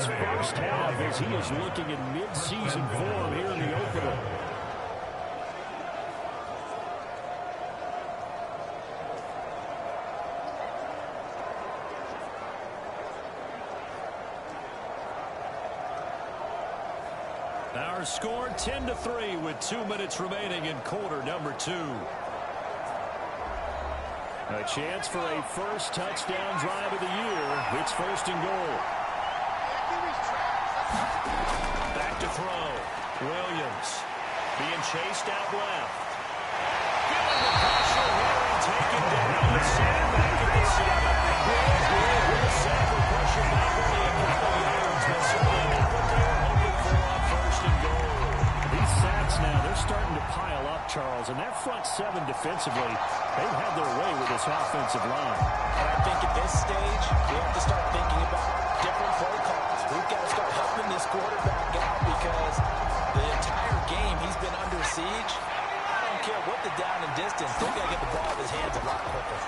this first half as he is looking in mid-season form here in the opener. Our score 10-3 with 2 minutes remaining in quarter number 2. A chance for a first touchdown drive of the year. It's first and goal. Back to throw. Williams being chased out left. Feeling the pressure here and taken down. Sand back at the 7. Good sack with pressure back only a couple yards, but certainly not what they were hoping for on first and goal. These sacks now, they're starting to pile up, Charles, and that front 7 defensively, they've had their way with this offensive line. And I think at this stage, we have to start thinking about different play calls. We've got to start helping this quarterback out because the entire game he's been under siege. I don't care what the down and distance, they've got to get the ball in his hands a lot quicker.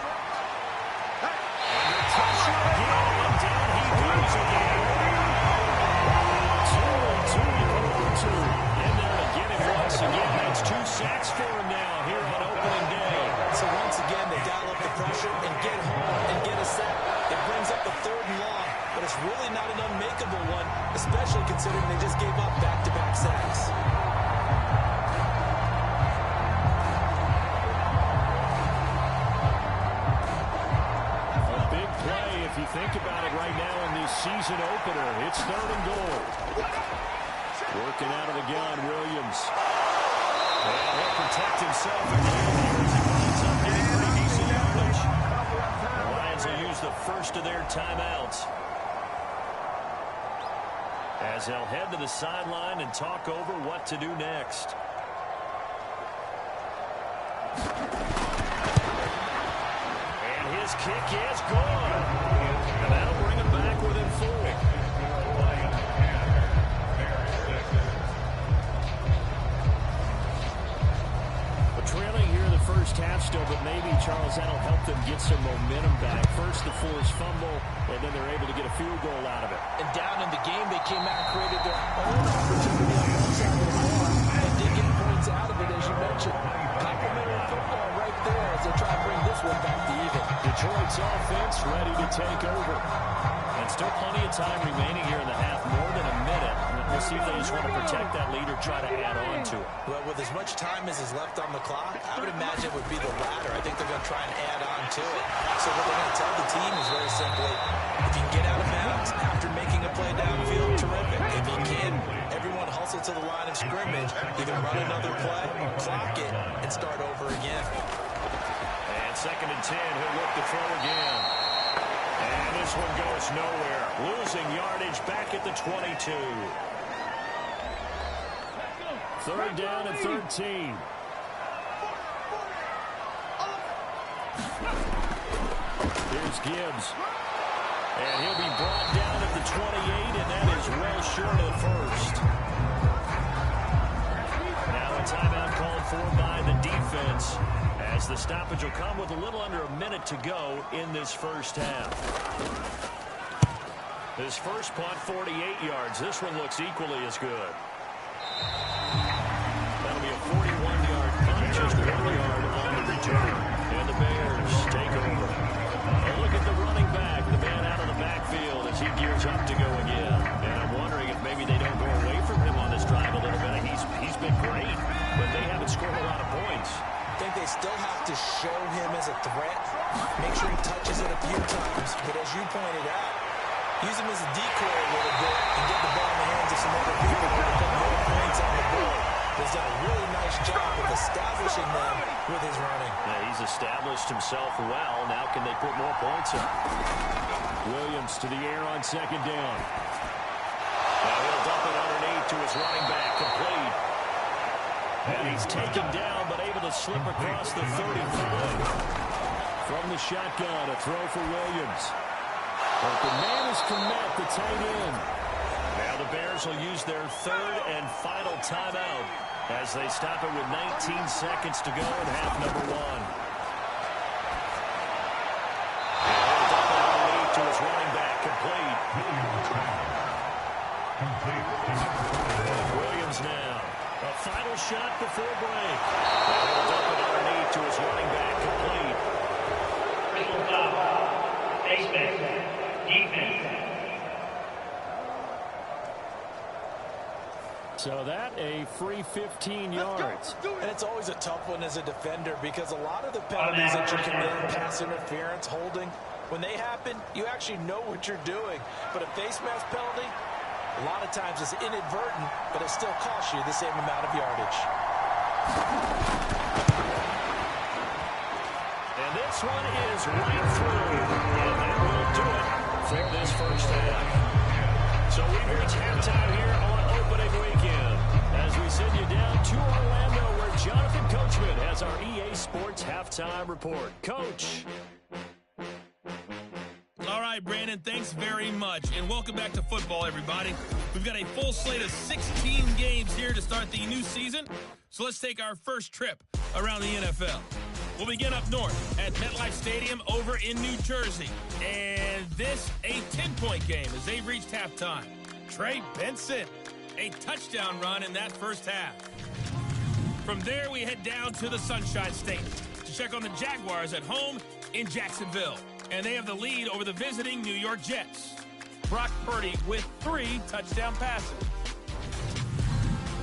Under pressure again, and down he goes again. 2-2 to 2. And they'll get it once again. That's 2 sacks for him now here on opening day. So once again, they dial up the pressure and get home and get a sack. It brings up a 3rd and long, but it's really not an unmakeable one, especially considering they just gave up back-to-back sacks. A big play if you think about it right now in this season opener. It's 3rd and goal. Working out of the gun, Williams. And he'll protect himself again here as he winds up getting pretty decent yardage. The Lions will use the first of their timeouts as they'll head to the sideline and talk over what to do next. And his kick is good. And that'll bring him back within 4. Trailing here in the first half still, but maybe, Charles, that'll help them get some momentum back. First, the forced fumble, and then they're able to get a field goal out of it. And down in the game, they came out and created their own opportunity on one side of the ball and did get points out of it, as you mentioned. Complimentary football right there as they try to bring this one back to even. Detroit's offense ready to take over. And still plenty of time remaining here in the half, more than a minute. We'll see if they just want to protect that lead or try to add on to it. Well, with as much time as is left on the clock, I would imagine it would be the latter. I think they're going to try and add on to it. So what they're going to tell the team is very simply, if you can get out of bounds after making a play downfield, terrific. If you can't, everyone hustle to the line of scrimmage, either run another play or clock it and start over again. And 2nd and 10, he'll look to throw again. And this one goes nowhere. Losing yardage back at the 22. 3rd down and 13. Here's Gibbs. And he'll be brought down at the 28, and that is well short of the first. Now a timeout called for by the defense, as the stoppage will come with a little under a minute to go in this first half. His first punt, 48 yards. This one looks equally as good. That'll be a 41-yard punt, just 1 yard on the return. And the Bears take over. A look at the running back, the man out of the backfield as he gears up to go again. And I'm wondering if maybe they don't go away from him on this drive a little bit. He's been great, but they haven't scored a lot of points. I think they still have to show him as a threat. Make sure he touches it a few times. But as you pointed out, use him as a decoy a little bit and get the ball in the hands of some other people who will put more points on the board. He's done a really nice job of establishing them with his running. Yeah, he's established himself well. Now can they put more points up? Williams to the air on 2nd down. Now he'll dump it underneath to his running back, complete. And he's taken down, but able to slip across the 35. From the shotgun, a throw for Williams. But the man is Komet, the tight end. Now the Bears will use their 3rd and final timeout as they stop it with 19 seconds to go in half number 1. And he'll dump it underneath to his running back, complete. Williams now. A final shot before break. He'll dump it underneath to his running back, complete. Personal foul. Defense. So that a free 15 yards. And it's always a tough one as a defender because a lot of the penalties that you commit, pass interference, holding, when they happen, you actually know what you're doing. But a face mask penalty, a lot of times it's inadvertent, but it still costs you the same amount of yardage. And this one is right through. And that will do it for this first half. So we've reached halftime here on opening weekend. As we send you down to Orlando, where Jonathan Coachman has our EA Sports halftime report. Coach. All right, Brandon, thanks very much. And welcome back to football, everybody. We've got a full slate of 16 games here to start the new season. So let's take our first trip around the NFL. We'll begin up north at MetLife Stadium over in New Jersey. And this, a 10-point game as they've reached halftime. Trey Benson, a touchdown run in that first half. From there, we head down to the Sunshine State to check on the Jaguars at home in Jacksonville. And they have the lead over the visiting New York Jets. Brock Purdy with 3 touchdown passes.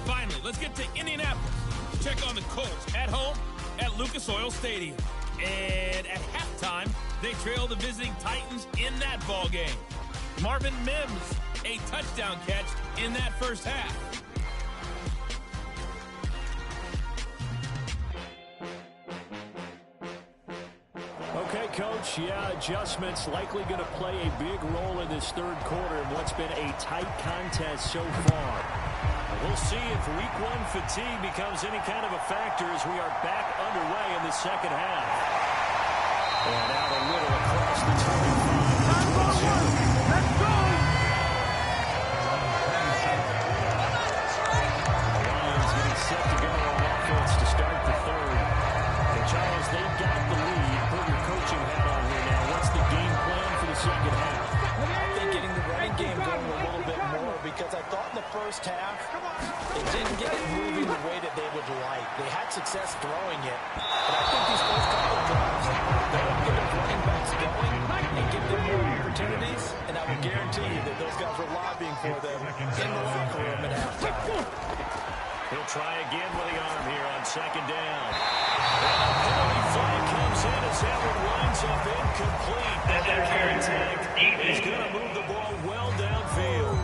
Finally, let's get to Indianapolis to check on the Colts at home at Lucas Oil Stadium. And at halftime, they trail the visiting Titans in that ball game. Marvin Mims, a touchdown catch in that first half. Okay, Coach, adjustments likely going to play a big role in this third quarter in what's been a tight contest so far. We'll see if week 1 fatigue becomes any kind of a factor as we are back underway in the second half. And out a little across the 25. Let's go! The Lions getting set to go on offense to start the third. And Charles, they've got the lead. Put your coaching hat on here now. What's the game plan for the second half? I think getting the running game going a little bit more because I thought in the first half they didn't get it moving the way that they would like. They had success throwing it, but I think these first couple of drives, they'll get the running backs going and give them more opportunities, and I will guarantee you that those guys were lobbying for them in the locker room at halftime. He'll try again with the arm here on second down. And a penalty flag comes in as that one winds up incomplete. And that contact is going to move the ball well downfield.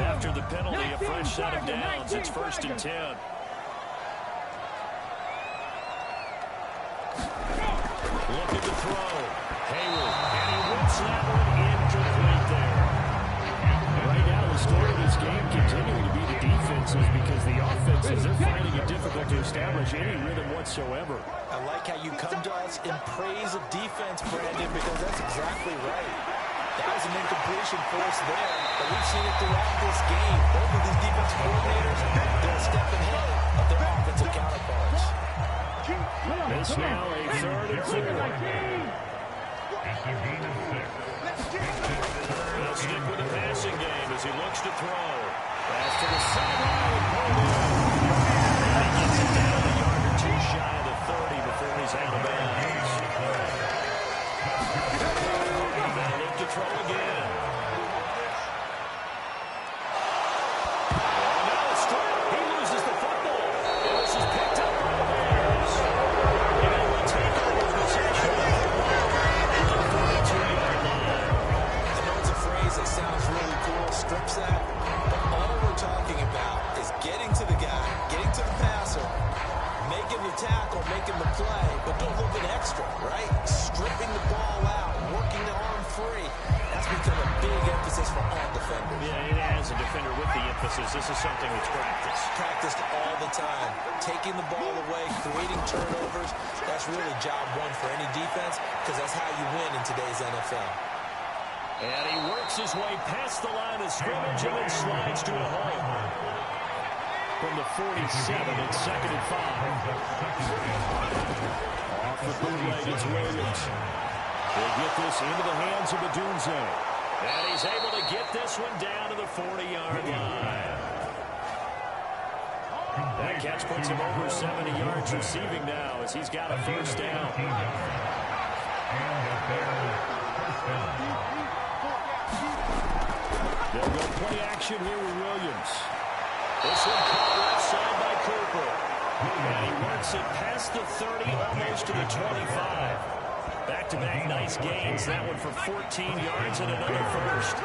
After the penalty, a fresh set of downs. It's 1st and 10. Looking to throw. Hayward. And he whips that one incomplete there. Right now, the story of this game continuing to be the defenses because the offenses, they're finding it difficult to establish any rhythm whatsoever. I like how you come to us in praise of defense, Brandon, because that's exactly right. That was an incompletion for us there, but we've seen it throughout this game. Both of these defensive coordinators, they're a step ahead of their offensive counterparts. This now a 3rd and 4. They'll stick with the passing game as he looks to throw. Pass to the sideline. He gets it down a yard or 2 shy of the 30 before he's out of bounds. They'll look to throw again. Oh, no, strike. He loses the football. And this is picked up by the Bears. And they will take over possession of the ball at the 42-yard line. I know it's a phrase that sounds really cool, strip sack, but all we're talking about is getting to the guy, getting to the passer, making the tackle, making the play, but do a little bit extra, right? Stripping the ball out, working the arm free. That's become a big emphasis for all defenders. Yeah, it has a defender with the emphasis. This is something that's practiced. Practiced all the time. Taking the ball away, creating turnovers, that's really job 1 for any defense because that's how you win in today's NFL. And he works his way past the line of scrimmage and then slides to a hole. From the 47, it's 2nd and 5. Off the bootleg, it's Williams. They get this into the hands of Adunze. And he's able to get this one down to the 40-yard line. That catch puts him over 70 yards receiving now as he's got a first down. They'll go play action here with Williams. This one caught left side by Cooper. And he works it past the 30, almost to the 25. Back-to-back nice gains. That one for 14 yards and another first.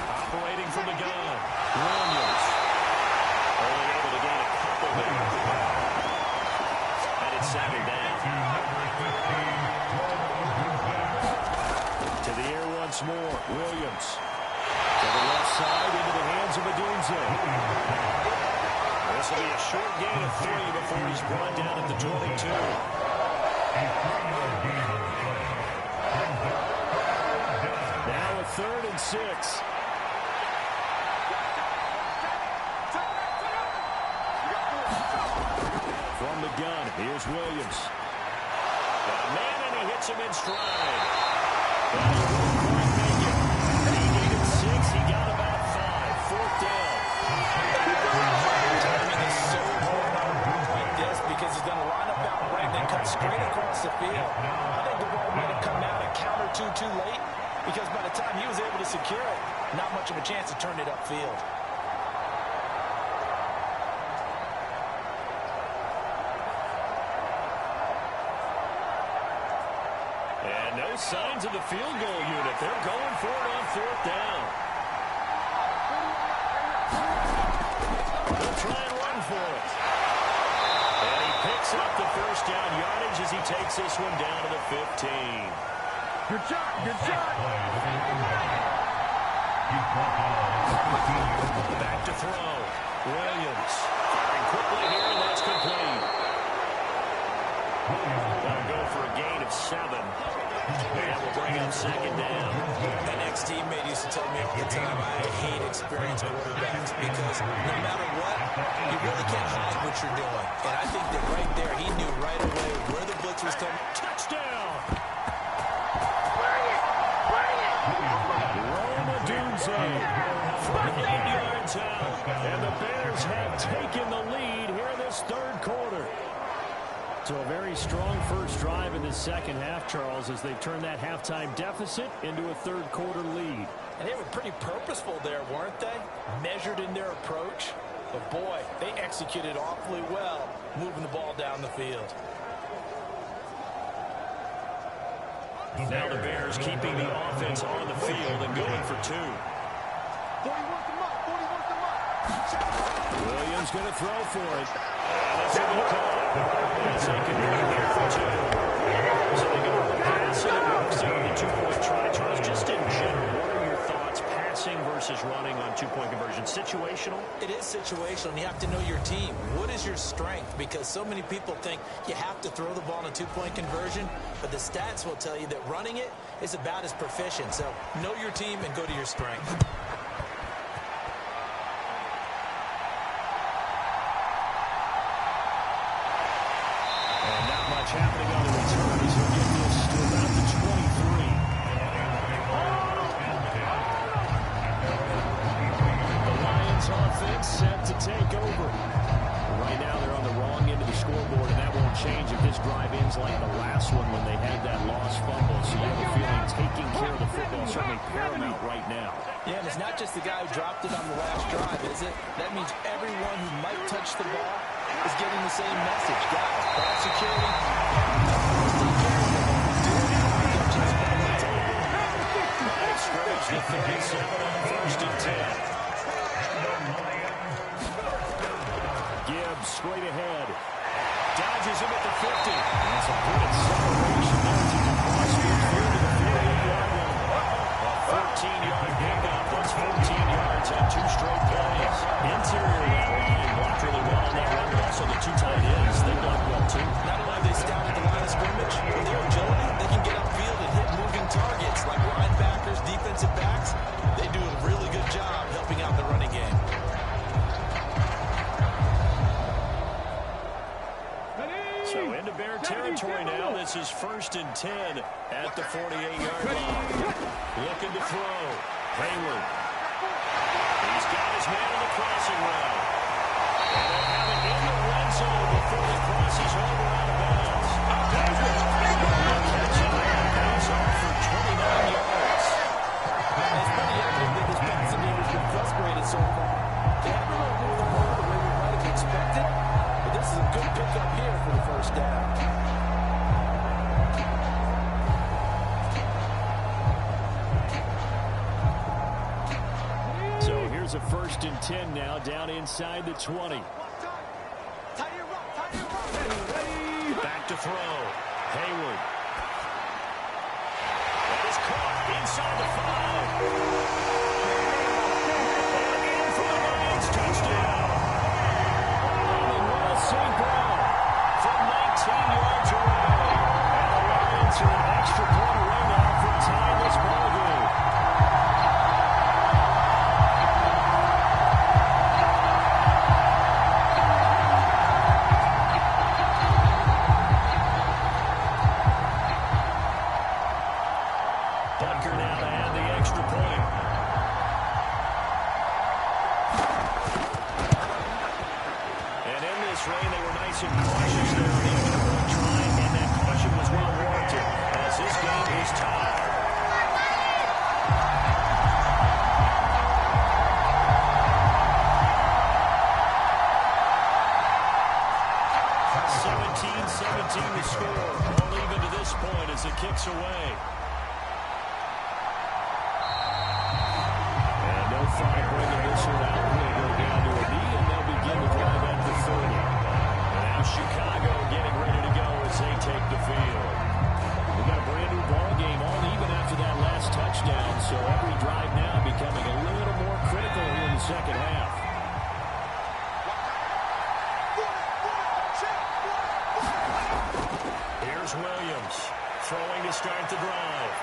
Operating from the gun, Williams. Only able to gain a couple there. And it's second down. To the air once more, Williams. To the left side, into the hands of Adunze. This will be a short gain of 3 before he's brought down at the 22. Now a 3rd and 6. From the gun, here's Williams. Got a man, and he hits him in stride. But he won't quite make it. He needed 6. He got about 5. 4th down. Timing is so important on a move like this because he's going to line up out right and then cut straight across the field. I think the ball might have come out a count or two too late because by the time he was able to secure it, not much of a chance to turn it upfield. And no signs of the field goal unit. They're going for it on 4th down. They'll try and run for it. And he picks up the first down yardage as he takes this one down to the 15. Good shot, good shot. Back to throw. Williams firing quickly here, and that's complete. That'll go for a gain of 7. And we'll bring up second down. An ex-teammate used to tell me all the time, I hate experienced quarterbacks because no matter what, you really can't hide what you're doing. And I think that right there, he knew right away where the blitz was coming. Touchdown! Roma Dunze from 8 yards out. And the Bears have taken the lead here in this 3rd quarter. So a very strong first drive in the second half, Charles, as they turn that halftime deficit into a 3rd quarter lead. And they were pretty purposeful there, weren't they? Measured in their approach. But boy, they executed awfully well, moving the ball down the field. Now the Bears keeping the offense on the field and going for 2. Williams going to throw for it. And it's in the call. As they can bring here for 2. So they go with the pass, and it works out the 2-point try. Charles, just in general, what are your thoughts passing versus running on 2-point conversion? Situational? It is situational, and you have to know your team. What is your strength? Because so many people think you have to throw the ball in a 2-point conversion, but the stats will tell you that running it is about as proficient. So know your team and go to your strength. Happening on the return as he'll get this to about the 23. The Lions offense set to take over. Right now they're on the wrong end of the scoreboard, and that won't change if this drive ends like the last one when they had that lost fumble. So you have a feeling taking care of the football is certainly paramount right now. Yeah, and it's not just the guy who dropped it on the last drive, is it? That means everyone who might touch the ball is getting the same message. Guys, ball security. Scrimmage to 37 on 1st and 10. Gibbs straight ahead. Dodges him at the 50. That's a good acceleration there to the cross midfield to the 48-yard line. A 14-yard pickup. That's 14 yards on 2 straight plays. Interior line blocked really well on that run, but also the 2 tight ends. They blocked well, too. Not only have they stopped at the line of scrimmage, with their agility, they can get upfield and hit moving targets like linebackers, defensive backs. They do a really good job helping out the running game. So into Bear territory now. This is 1st and 10 at the 48-yard line. Looking to throw. Hayward. He's got his man on the crossing route. And they have it in the red zone before he crosses over out of bounds. Catch it there. He's off for 29 yards. It's pretty evident that this passing game has been frustrated so far. They haven't really moved the ball the way we might have expected, but this is a good pickup here for the first down. So here's a 1st and 10 now, down inside the 20. Back to throw. Hayward. That is caught inside the 5. And in for the Lions, touchdown. Noah St. Brown from 19 yards away. And the Lions are an extra point away now from tying this ball game. Bunker now to add the extra point. And in this rain, they were nice and cautious there on the extra point try, and that caution was well warranted as this game is tied. The score, all even to this point as it kicks away. And no flag bringing this one out. We'll go down to a knee, and they'll begin to drive at the 30. And now Chicago getting ready to go as they take the field. We got a brand new ball game, all even after that last touchdown. So every drive now becoming a little more critical here in the second half. Here's Williams throwing to start the drive.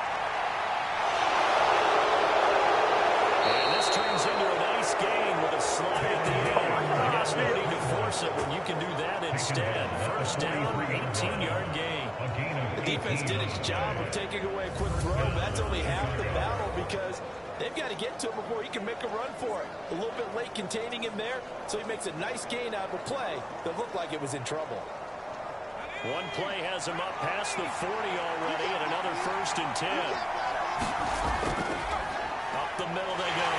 And this turns into a nice gain with a slide at the end. I guess no need to force it when you can do that instead. First down, 18-yard gain. The defense did its job of taking away a quick throw, but that's only half the battle because they've got to get to him before he can make a run for it. A little bit late containing him there, so he makes a nice gain out of a play that looked like it was in trouble. One play has him up past the 40 already, and another 1st and 10. Up the middle they go.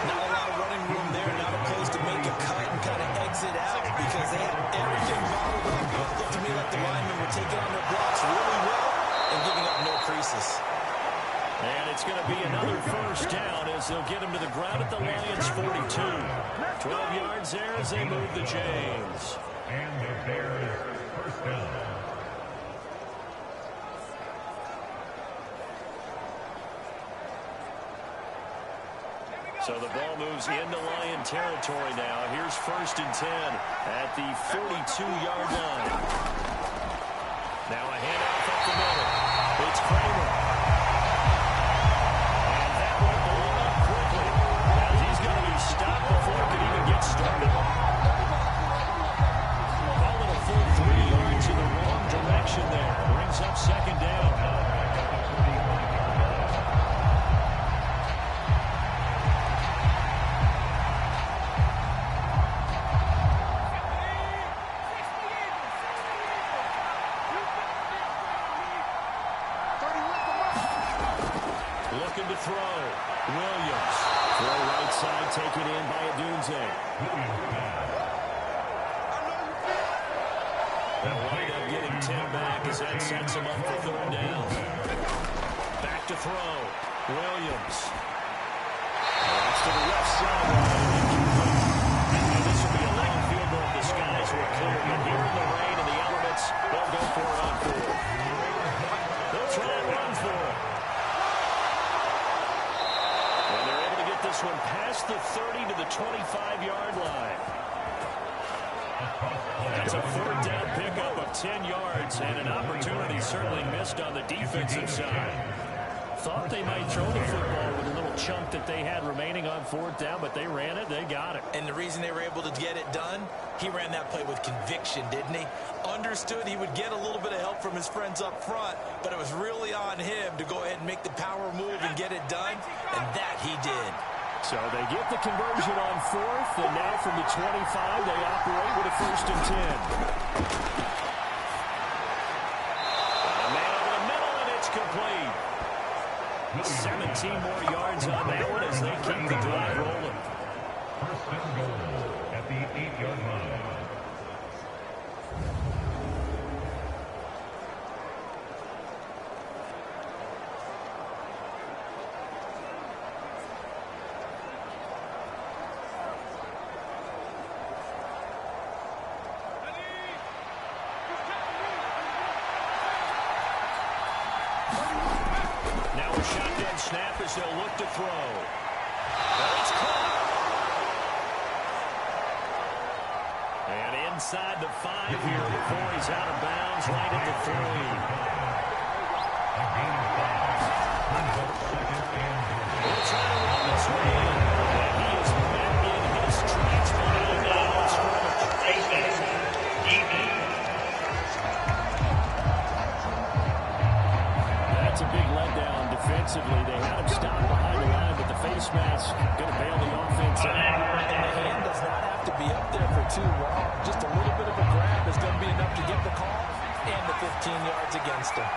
Not a lot of running room there, not a place to make a cut and kind of exit out because they had everything bottled up. It looked to me like the linemen were taking on their blocks really well and giving up no creases. And it's going to be another 1st down as they'll get him to the ground at the Lions' 42. 12 yards there as they move the chains. And the Bears 1st down. So the ball moves into Lion territory now. Here's 1st and 10 at the 42-yard line. Now a handoff up the middle. It's Kramer. And that one blown up quickly as he's going to be stopped before it can even get started. Call it a full 3 yards in the wrong direction there. Brings up 2nd down. Looking to throw. Williams. Throw right side, taken in by Adunze. They'll wind up getting 10 back as that sets him up for 3rd down. Back to throw. Williams. That's to the left side. And this will be a long field goal if the skies were clear. But here in the rain and the elements, they'll go for it on 4th. They'll try and run for it. This one past the 30 to the 25-yard line. That's a 4th down pickup of 10 yards and an opportunity certainly missed on the defensive side. Thought they might throw the football with a little chunk that they had remaining on fourth down, but they ran it. They got it. And the reason they were able to get it done, he ran that play with conviction, didn't he? Understood he would get a little bit of help from his friends up front, but it was really on him to go ahead and make the power move and get it done, and that he did. So they get the conversion on fourth, and now from the 25, they operate with a 1st and 10. A man over the middle, and it's complete. 17 more yards on that one as they keep the drive rolling. 1st and goal at the 8-yard line. Now a shotgun snap as they'll look to throw. Well, it's caught. And inside the 5 here before he's out of bounds, right at the 3. A gain of 5. Brings up 2nd and goal. We'll try to run this one in. And he is back in his tracks behind the line of scrimmage. That's a big letdown defensively. They had him stopped behind the line, but the face mask going to bail the offense out. And the hand does not have to be up there for too long. Just a little bit of a grab is going to be enough to get the call and the 15 yards against him.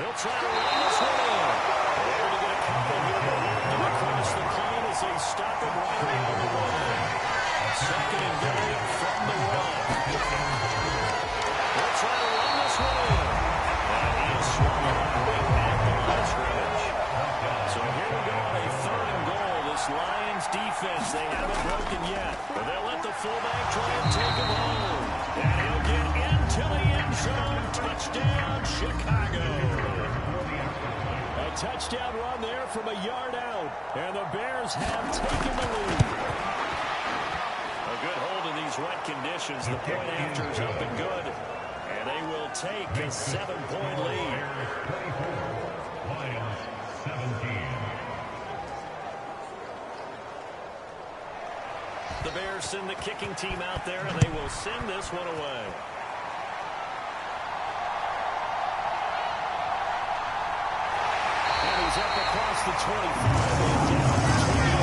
They'll try to run this one in. They're able to get a couple here. They have to cross the clean as they stop him right around the line. 2nd and goal from the run. They'll try to run this one in. And he is swung up right at the line of scrimmage. So here we go on a 3rd and goal. This Lions defense, they haven't broken yet. But they'll let the fullback try and take him home. And he'll get into the end zone. Touchdown, Chicago. A touchdown run there from a yard out. And the Bears have taken the lead. A good hold in these wet conditions. The point after is up and good. And they will take a 7-point lead. 34, Lions 17. The Bears send the kicking team out there, and they will send this one away. And he's up across the 25 and down the 28.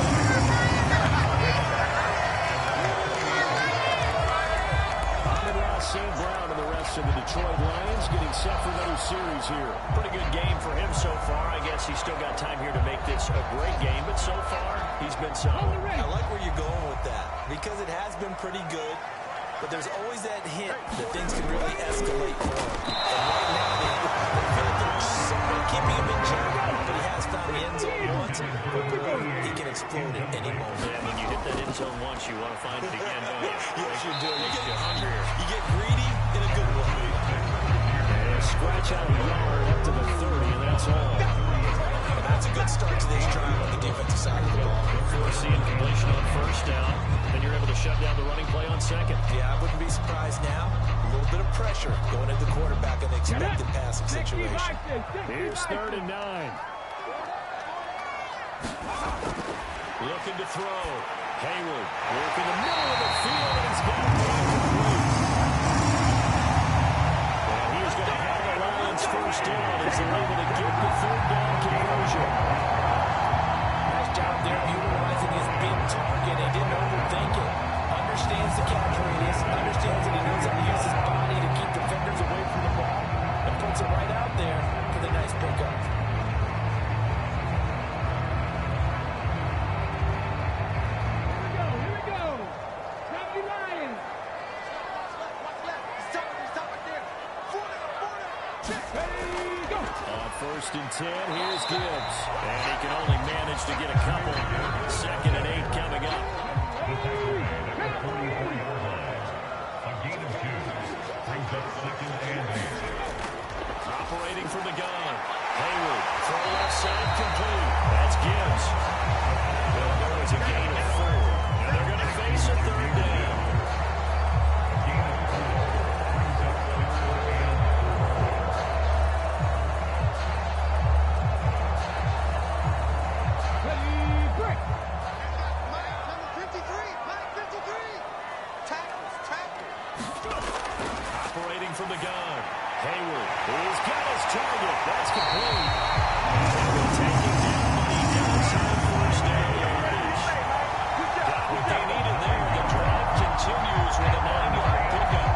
St. Brown and the rest of the Detroit Lions getting set for another series here. Pretty good game for him so far. I guess he's still got time here to make this a great game, but so far he's been solid. I like where you're going with that because it has been pretty good, but there's always that hint that things can really escalate for him. And right now, they feel like they're somewhat keeping him in check, but he has found the end zone once. He can explode at any moment. Yeah, when you hit that end zone once, you want to find it again, don't you? Yes, you do. Makes you hungrier. You get greedy in a good way. And scratch out a yard up to the 30, and that's all. And that's a good start to this drive on the defensive side of the ball. Forcing completion on 1st down, then you're able to shut down the running play on 2nd. Yeah, I wouldn't be surprised now. A little bit of pressure going at the quarterback in the expected passing situation. Here's 3rd and 9. Looking to throw. Hayward working the middle of the field, and he's got it complete. And he is going to have the Lions 1st down as they're able to get the 3rd down conversion. Nice job there utilizing his big target. He didn't overthink it. Understands the catch radius. Understands that he knows how to use his body to keep defenders away from the ball. And puts it right out there for the nice pickup. On 1st and 10, here's Gibbs. And he can only manage to get a couple. 2nd and 8 coming up. The tackle at the 44-yard line. A gain of 2. Brings up 2nd and 8. Operating from the gun. Hayward, throw left side, complete. That's Gibbs. Well, there was a gain of 4. And they're going to face a 3rd down. Gain of 4. Brings up 2nd and 4. Operating from the gun. Hayward, he's got his target. That's complete. They will take him down, but he does have first down yardage. Got what they needed there. The drive continues with a 9-yard pickup.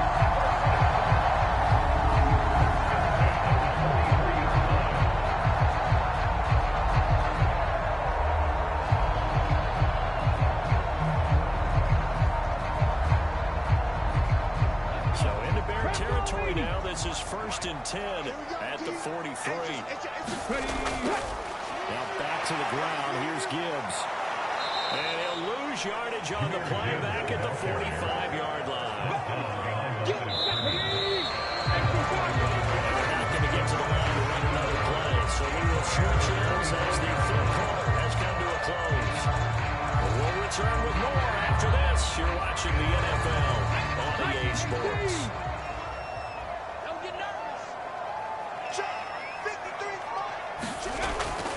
Territory now. This is 1st and 10 at the 43. Now back to the ground. Here's Gibbs. And he'll lose yardage on the play back at the 45-yard line. They're not going to get to the line to run another play. So we will switch ends as the third quarter has come to a close. We'll return with more after this. You're watching the NFL on EA Sports.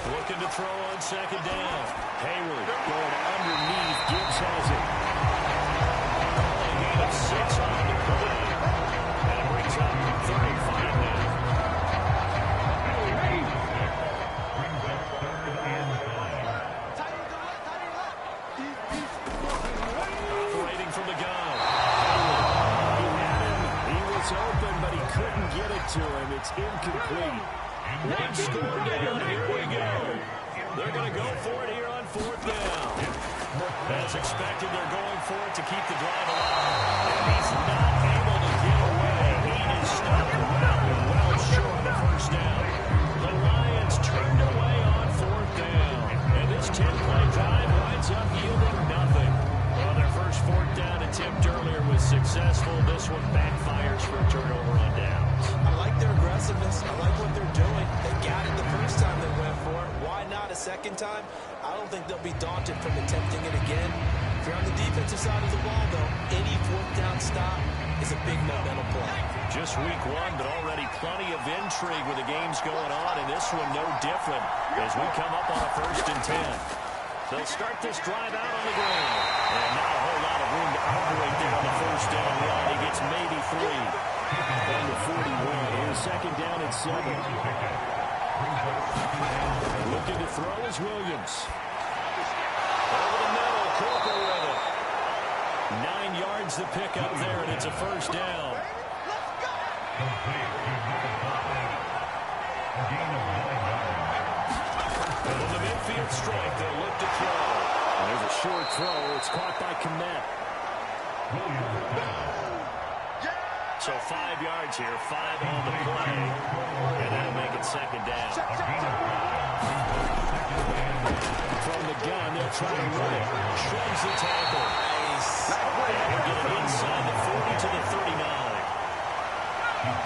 Looking to throw on 2nd down. Hayward going underneath. Gibbs has it. Only gain of 6 on the play. That brings up 35 now. Brings up 3rd and 5. Operating from the gun. Hayward. He had him. He was open, but he couldn't get it to him. It's incomplete. One score down. Here we go. They're going to go for it here on 4th down. As expected, they're going for it to keep the drive alive. And he's not able to get away. He is stopped well short of first down. The Lions turned away on 4th down. And this 10-play drive winds up yielding nothing. Well, their first 4th down attempt earlier was successful. This one backfires for a turnover on downs. I like their aggressiveness. I like what they're doing. They got it the first time they went for it. Why not a second time? I don't think they'll be daunted from attempting it again. If you're on the defensive side of the ball, though, any 4th down stop is a big momentum play. Just week 1, but already plenty of intrigue with the games going on, and this one no different as we come up on a 1st and 10. They'll start this drive out on the ground. And not a whole lot of room to operate there on the 1st down run. He gets maybe 3 on the 41. Here's 2nd down at 7. Looking to throw is Williams. Over the middle, Cooper with it. 9 yards the pick up there, and it's a 1st down. And on the midfield strike, they'll look to throw. There's a short throw. It's caught by Kmet. So 5 yards here, 5 on the play. And that'll make it 2nd down. From the gun, they'll try to run it. Shrugs the tackle. Nice. And we'll get it inside the 40 to the 39.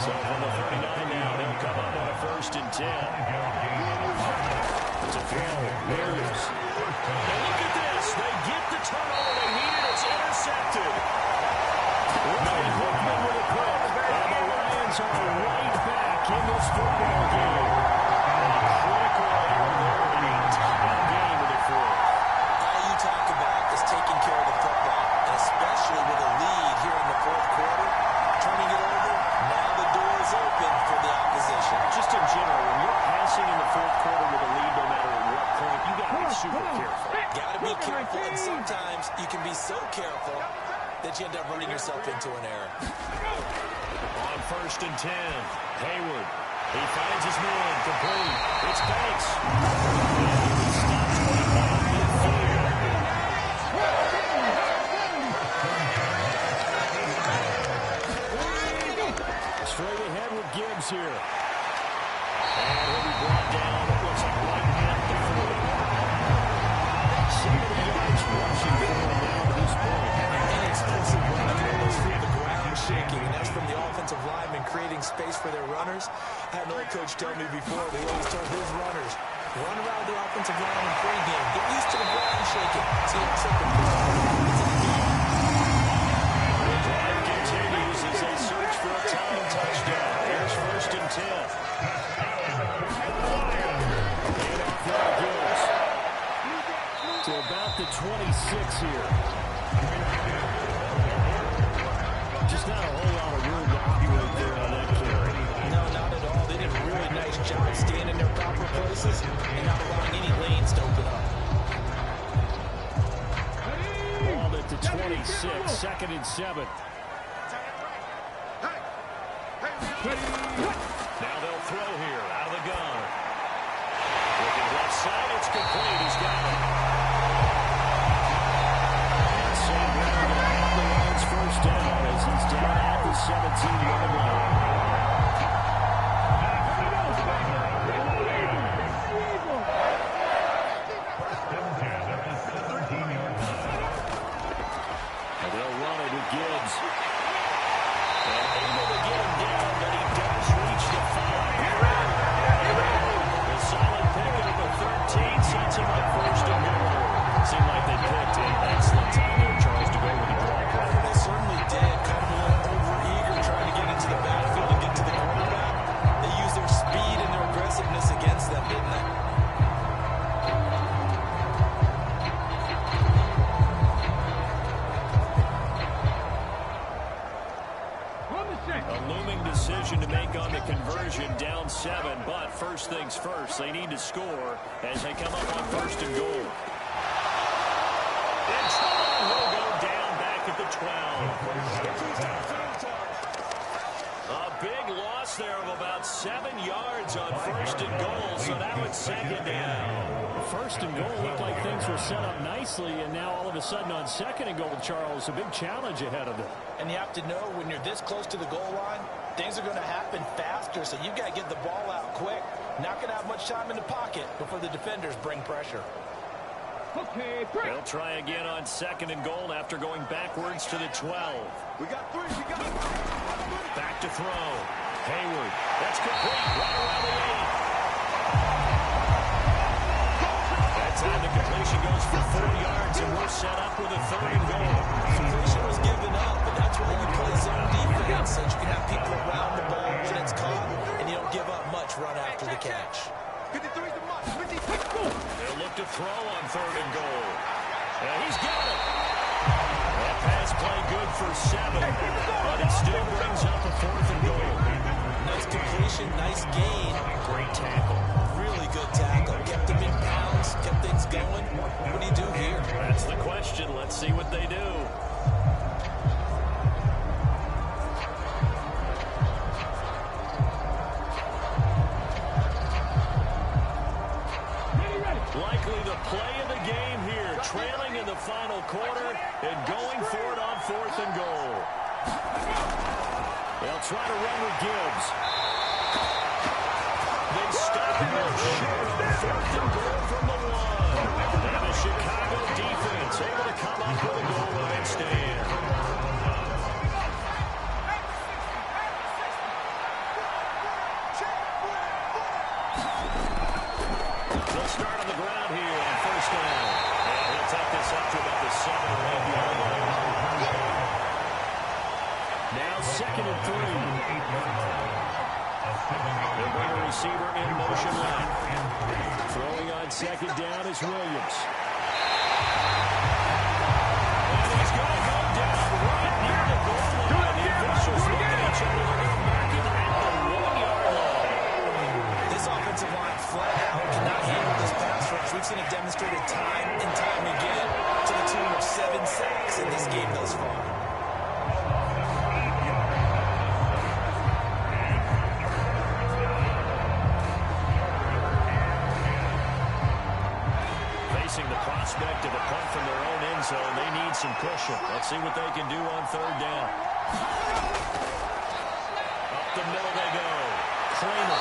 So from the 39 now, they'll come up on a 1st and 10. It's a throw. Williams. And look at this. They get the turnover they needed. It's intercepted. Ryan Hookman with a pick. And the Lions are right back in this football game. Critical error there in a tie game with a 4th. All you talk about is taking care of the football, and especially with a lead here in the 4th quarter. Turning it over, now the door is open for the opposition. Just in general, when you're passing in the 4th quarter with a lead, no matter at what point, you got to be super careful. Got to be careful, and sometimes you can be so careful that you end up running yourself into an error. On 1st and 10, Hayward. He finds his man, complete. It's Banks. And he stops right now midfield. Straight ahead with Gibbs here. And he'll be brought down. It looks like right at the 40. 70 yards rushing for him now to this point. Inexpensive run. You almost feel the ground shaking, and that's from the offensive linemen creating space for their runners. I had an old coach tell me before, they always told his runners, run around the offensive line in pregame. Get used to the ground shaking. See how simple it is. The drive continues as they search for a tying touchdown. Here's 1st and 10. Handoff now Gibbs to about the 26 here. Just not a whole lot of room to operate there on that carry. No, not at all. They did a really nice job staying in their proper places and not allowing any lanes to open up. Ball at the 26, 2nd and 7. Now they'll throw here out of the gun. Looking left side, it's complete. He's got it. And St. Brown going to have the Lions first down as he's down at the 17-yard line. And they'll run it with Gibbs. And able to get him down, but he does reach the 5. The solid pick at the 13 sets him up first and goal. Seemed like they picked an excellent time there, Charles, to go with the draw play. They certainly did. Kind of a little over-eager trying to get into the backfield and get to the quarterback. They used their speed and their aggressiveness against them, didn't they? A looming decision to make on the conversion, down 7, but first things first, they need to score as they come up on first and goal. And Tron will go down back at the 12. A big loss there of about 7 yards on first and goal, so now it's 2nd down. First and goal looked like things were set up nicely, and now all of a sudden on 2nd and goal, Charles, a big challenge ahead of them. And you have to know when you're this close to the goal line, things are going to happen faster, so you've got to get the ball out quick. Not going to have much time in the pocket before the defenders bring pressure. Okay, they'll try again on 2nd and goal after going backwards to the 12. We got 3. We got Back to throw. Hayward. That's complete. Right around the 8. That time the completion goes for 4 yards, and we're set up with a 3rd and goal. Completion was given up, but that's why you play zone defense, so you can have people around the ball when it's caught, and you don't give up much run after the catch. 53 to Mark. They'll look to throw on 3rd and goal. And he's got it. That pass play good for 7, but it still brings up a 4th and goal. Nice completion, nice gain. Great tackle. Really good tackle. Kept them in bounds, kept things going. What do you do here? That's the question. Let's see what they do. Likely the play of the game here, trailing in the final quarter and going for it on 4th and goal. They'll try to run with Gibbs. They stop him short on 4th and goal from the 1. And the Chicago defense able to come up with a goal line stand. They'll start on the ground here on 1st down. And he'll take this up to about the 7 or 8-yard line. Now 2nd and 3. They'll bring a receiver in motion right. Throwing on 2nd down is Williams. And he's going to go down right near the goal line. The officials look at each other. They're going to mark him at the 1-yard line. This offensive line flat out cannot handle this pass rush. We've seen it demonstrated time and time again to the tune of 7 sacks in this game thus far. Facing the prospect of a punt from their own end zone, they need some cushion. Let's see what they can do on 3rd down. Up the middle they go. Kramer.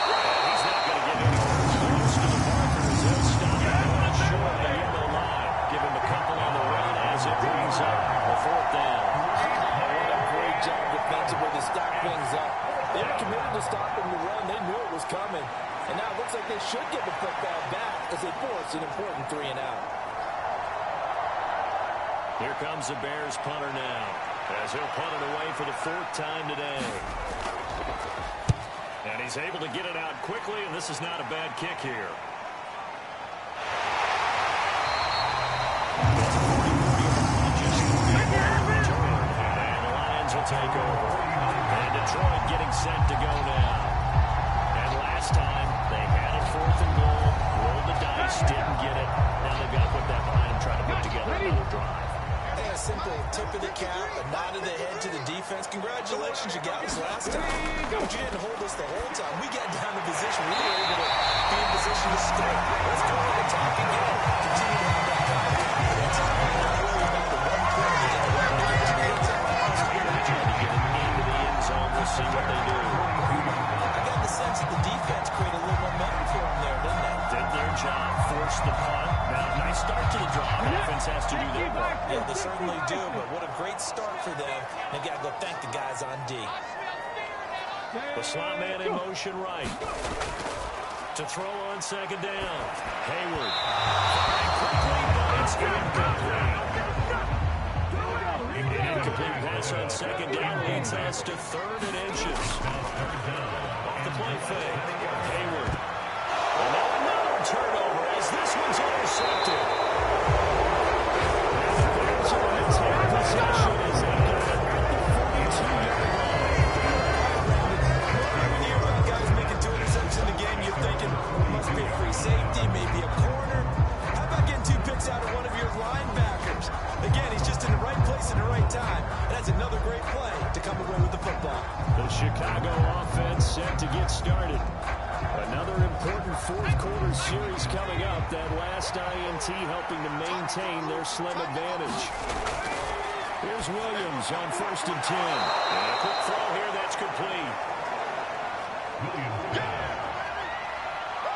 He's not going to get anywhere close to the markers. They'll stop him on short the yellow line. Give him a couple on the run as it brings up the 4th down. What a great job defensively to stop things up. They were committed to stopping the run. They knew it was coming. And now it looks like they should get the football back as they force an important 3 and out. Here comes the Bears punter now, as he'll punt it away for the 4th time today. And he's able to get it out quickly, and this is not a bad kick here. And the Lions will take over. just didn't get it. Now they've got to put that behind them, trying to put together another drive. Hey, a simple tip of the cap, a nod of the head to the defense. Congratulations, you got us last time. But you didn't hold us the whole time. We got down to position. We were able to be in position to score. Let's go ahead and attack again. Continue to have that kind of confidence. Not worry about the one play to get away to get to the end zone. Trying to get it into the end zone. We'll see what they do. I got the sense that the defense created a little momentum for them there, didn't they? Did their job, forced the punt. Now, nice start to the drive. Offense has to do their part. Yeah, they certainly do, but what a great start for them. They got to go thank the guys on D. The slot man in motion right. To throw on second down. Hayward. Firing quickly, but it's incomplete. An incomplete pass on second down leads us to 3rd and inches. Off the play fake. Hayward. And now another turnover as this one's intercepted. Now the Bears are going to take possession as they get it at the 42-yard line. When you hear about guys making 2 interceptions in the game, you're thinking, must be a free safety, maybe a corner. How about getting 2 picks out of one of your linebackers? Again, he's just in the right place at the right time. And that's another great play to come away with the football. The Chicago offense set to get started. Another important fourth-quarter series coming up. That last INT helping to maintain their slim advantage. Here's Williams on 1st and 10. And a quick throw here that's complete.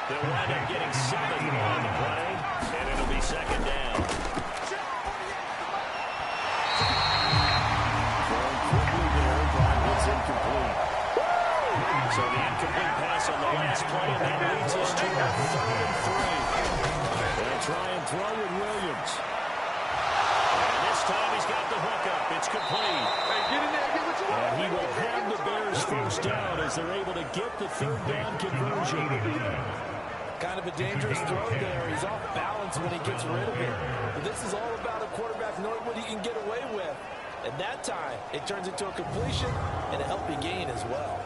They'll wind up getting 7 on the play, and it'll be 2nd down. Throwing quickly there, but it's incomplete. So the incomplete pass on the last play, and that leads us to a 3rd and 3. They'll try and throw with Williams. And this time he's got the hook up. It's complete. Hey, get in there, get what you want. And he will have the Bears first down as they're able to get the 3rd down conversion. Kind of a dangerous throw there. He's off balance when he gets rid of it. But this is all about a quarterback knowing what he can get away with. At that time, it turns into a completion and a healthy gain as well.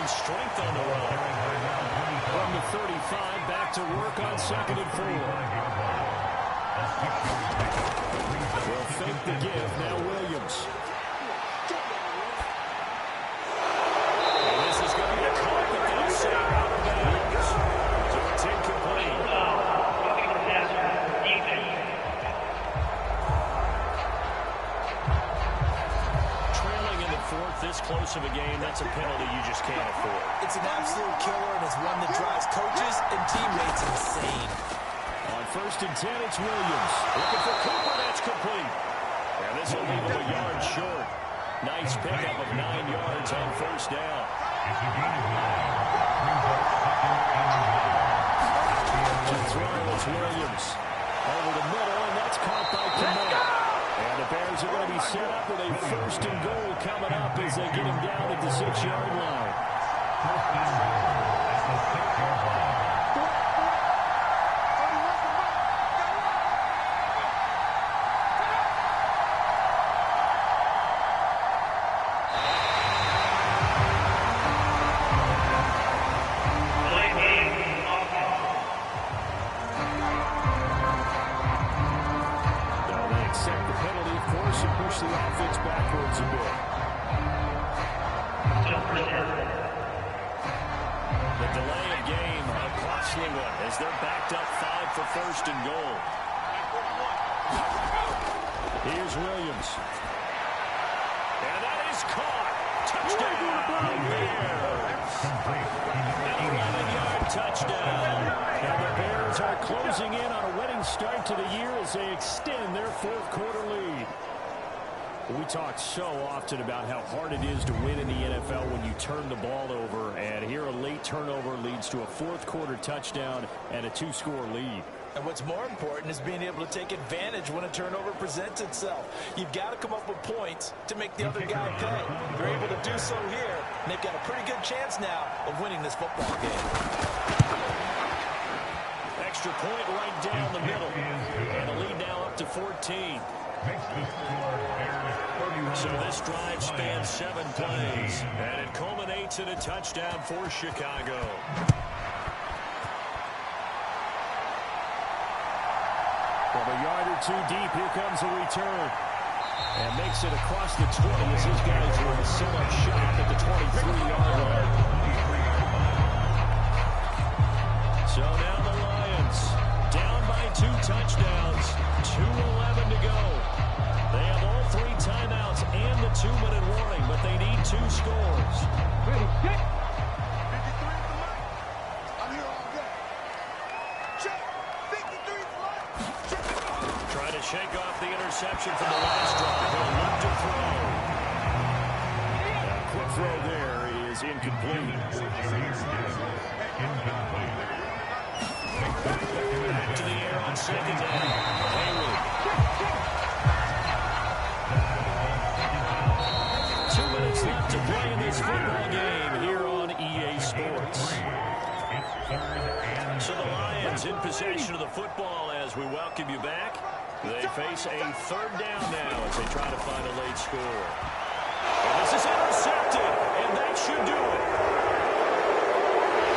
Strength on the run. From the 35, back to work on 2nd and 4. Will fake the give, now Williams. And this is going to be a caught, but they'll say out of bounds. So it's incomplete. Trailing in the 4th, this close of a game, that's a penalty you just can't afford. It's an absolute killer, and it's one that drives coaches and teammates insane. On 1st and 10, it's Williams. Looking for Cooper, that's complete. And this will leave him a yard short. Nice pickup of 9 yards on 1st down. To throw, it's Williams. Over the middle, and that's caught by Kmet. And the Bears are going to be set up with a 1st and goal coming up as they get him down at the 6-yard line. The offense backwards a bit. The delay of game, a costly one, as they're backed up 5 for 1st and goal. Here's Williams. And that is caught. Touchdown, Bears. An 11-yard touchdown. And the Bears are closing in on a winning start to the year as they extend their 4th quarter lead. We talk so often about how hard it is to win in the NFL when you turn the ball over, and here a late turnover leads to a fourth-quarter touchdown and a two-score lead. And what's more important is being able to take advantage when a turnover presents itself. You've got to come up with points to make the other guy pay. They're able to do so here, and they've got a pretty good chance now of winning this football game. Extra point right down the middle, and a lead now up to 14. So this drive spans 7 plays, and it culminates in a touchdown for Chicago. From a yard or two deep, here comes a return. And makes it across the 20 as his guys will set up shop at the 23-yard line. So now the Lions down by 2 touchdowns, 2:11 to go. They have all 3 timeouts and the 2-minute warning, but they need 2 scores. Ready, hit. 53 for Mike. I'm here all day. Check. 53 for Mike. Check. Trying to shake off the interception from the last drive. He'll look to throw. That quick throw there is incomplete. Back to the air on second down. Hayward. 2 minutes left to play in this football game here on EA Sports. So the Lions in possession of the football as we welcome you back. They face a third down now as they try to find a late score. And this is intercepted, and that should do it.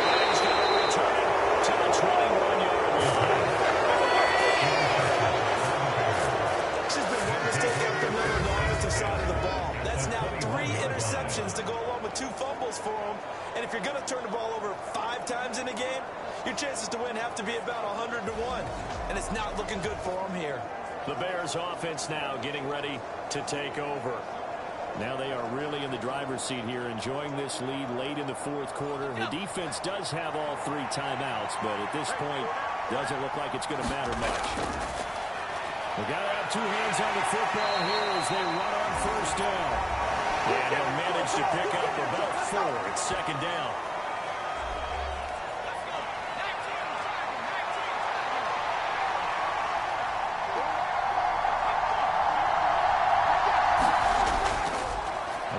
And he's going to return to the 21-yard line. This has been one mistake after another on the offensive side of the ball. That's now 3 interceptions to go along with 2 fumbles for him. And if you're going to turn the ball over 5 times in a game, your chances to win have to be about 100 to 1. And it's not looking good for him here. The Bears offense now getting ready to take over. Now they are really in the driver's seat here, enjoying this lead late in the fourth quarter. The defense does have all 3 timeouts, but at this point, doesn't look like it's going to matter much. We've got to have 2 hands on the football here as they run on first down. And he'll manage to pick up about 4 at second down.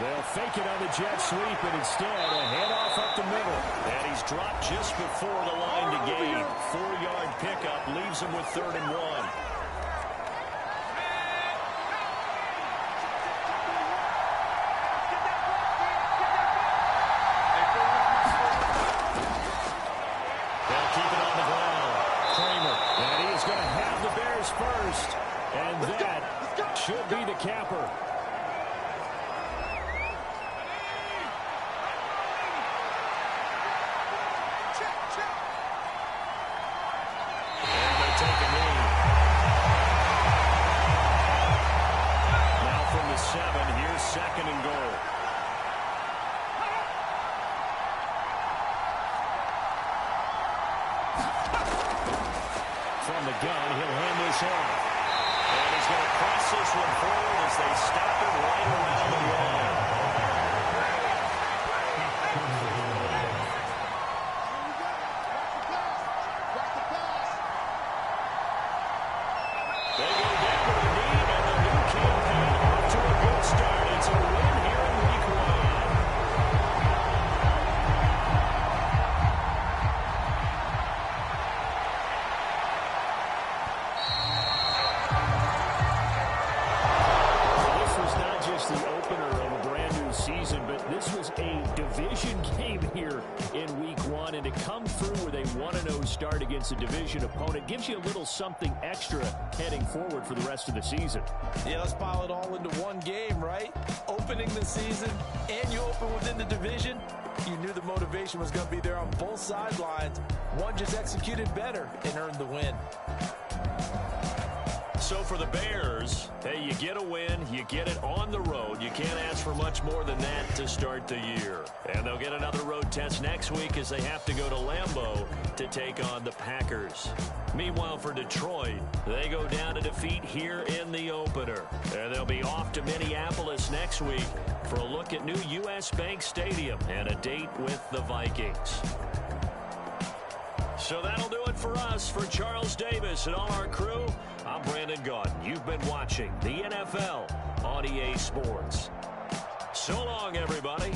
They'll fake it on the jet sweep, and instead a handoff up the middle. And he's dropped just before the line to gain. 4-yard pickup leaves him with 3rd and 1. They'll keep it on the ground. Kramer, and he is going to have the Bears first. And that should be the capper. Second and goal. From the gun, he'll hand this off. And he's going to press this one forward as they stop it right around the line. They go down to the knee, and the new campaign off to a good start. It's a win here in week 1. So this was not just the opener of a brand new season, but this was a division game here in week 1. And to come through with a 1-0 start against a division opponent gives you a little something extra heading forward for the rest of the season. Yeah, let's pile it all into one game, right? Opening the season, and you open within the division. You knew the motivation was going to be there on both sidelines. One just executed better and earned the win. So for the Bears, hey, you get a win, you get it on the road. You can't ask for much more than that to start the year. And they'll get another road test next week as they have to go to Lambeau to take on the Packers. Meanwhile, for Detroit, they go down to defeat here in the opener. And they'll be off to Minneapolis next week for a look at new U.S. Bank Stadium and a date with the Vikings. So that'll do it for us. For Charles Davis and all our crew, I'm Brandon Gaudin. You've been watching the NFL on EA Sports. So long, everybody.